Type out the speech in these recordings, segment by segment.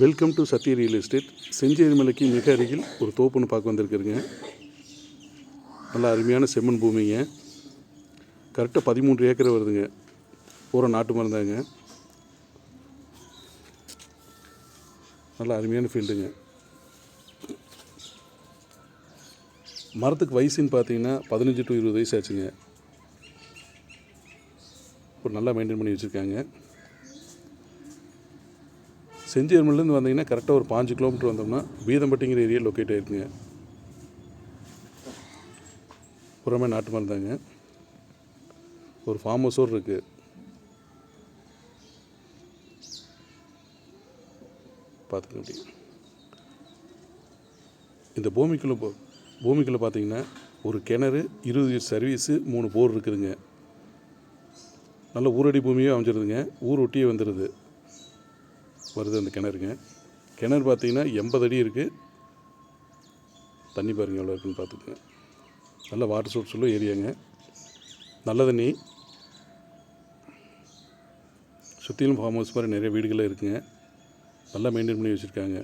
Welcome to Sathya real estate. செஞ்சேரிமலைக்கு மிக அருகில் ஒரு தோப்புன்னு பார்க்க வந்திருக்குறேங்க. நல்லா அருமையான செம்மண் பூமிங்க. கரெக்டாக 13 ஏக்கர் வருதுங்க. பூரா நாட்டு மருந்தாங்க. நல்லா அருமையான ஃபீல்டுங்க. மரத்துக்கு வயசுன்னு பார்த்தீங்கன்னா 15 to 20 வயசு ஆச்சுங்க. ஒரு நல்லா மெயின்டைன் பண்ணி வச்சுருக்காங்க. செஞ்சேரிமலையிலேருந்து வந்தீங்கன்னா கரெக்டாக ஒரு 5 கிலோமீட்டர் வந்தோம்னா வீதம்பட்டிங்கிற ஏரியா லொக்கேட் ஆகிருக்குங்க. புறமே நாட்டு மருந்தாங்க. ஒரு ஃபார்ம் ஹவுஸோடு இருக்குது. பார்த்துக்க இந்த பூமிக்குள்ளே பார்த்தீங்கன்னா ஒரு கிணறு, 20 சர்வீஸு, 3 போர் இருக்குதுங்க. நல்ல ஊரடி பூமியே அமைஞ்சிருதுங்க. ஊர் ஒட்டியே வருது அந்த கிணறுங்க. கிணறு பார்த்தீங்கன்னா 80 அடி இருக்குது. தண்ணி பாருங்கள் எவ்வளோ இருக்குதுன்னு பார்த்துக்குங்க. நல்ல வாட்டர் சோர்ஸ் உள்ள ஏரியாங்க. நல்ல தண்ணி. சுற்றிலும் ஃபார்ம் ஹவுஸ் மாதிரி நிறைய வீடுகளே இருக்குங்க. நல்லா மெயின்டைன் பண்ணி வச்சுருக்காங்க.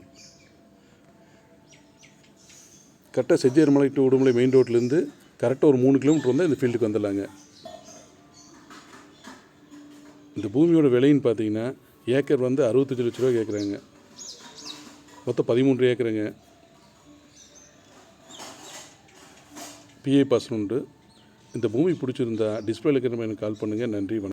கரெக்டாக செஞ்சேரிமலை டு உடுமலை மெயின் ரோட்லேருந்து கரெக்டாக ஒரு 3 கிலோமீட்டர் வந்தால் இந்த ஃபீல்டுக்கு வந்துடலாங்க. இந்த பூமியோட விலைன்னு பார்த்தீங்கன்னா ஏக்கர் 65 லட்ச ரூபா கேட்குறாங்க. மொத்தம் 13 ஏக்கருங்க. பிஏ பாஸ் உண்டு. இந்த பூமி பிடிச்சிருந்தா டிஸ்பிளேல இருக்கிற எனக்கு கால் பண்ணுங்கள். நன்றி, வணக்கம்.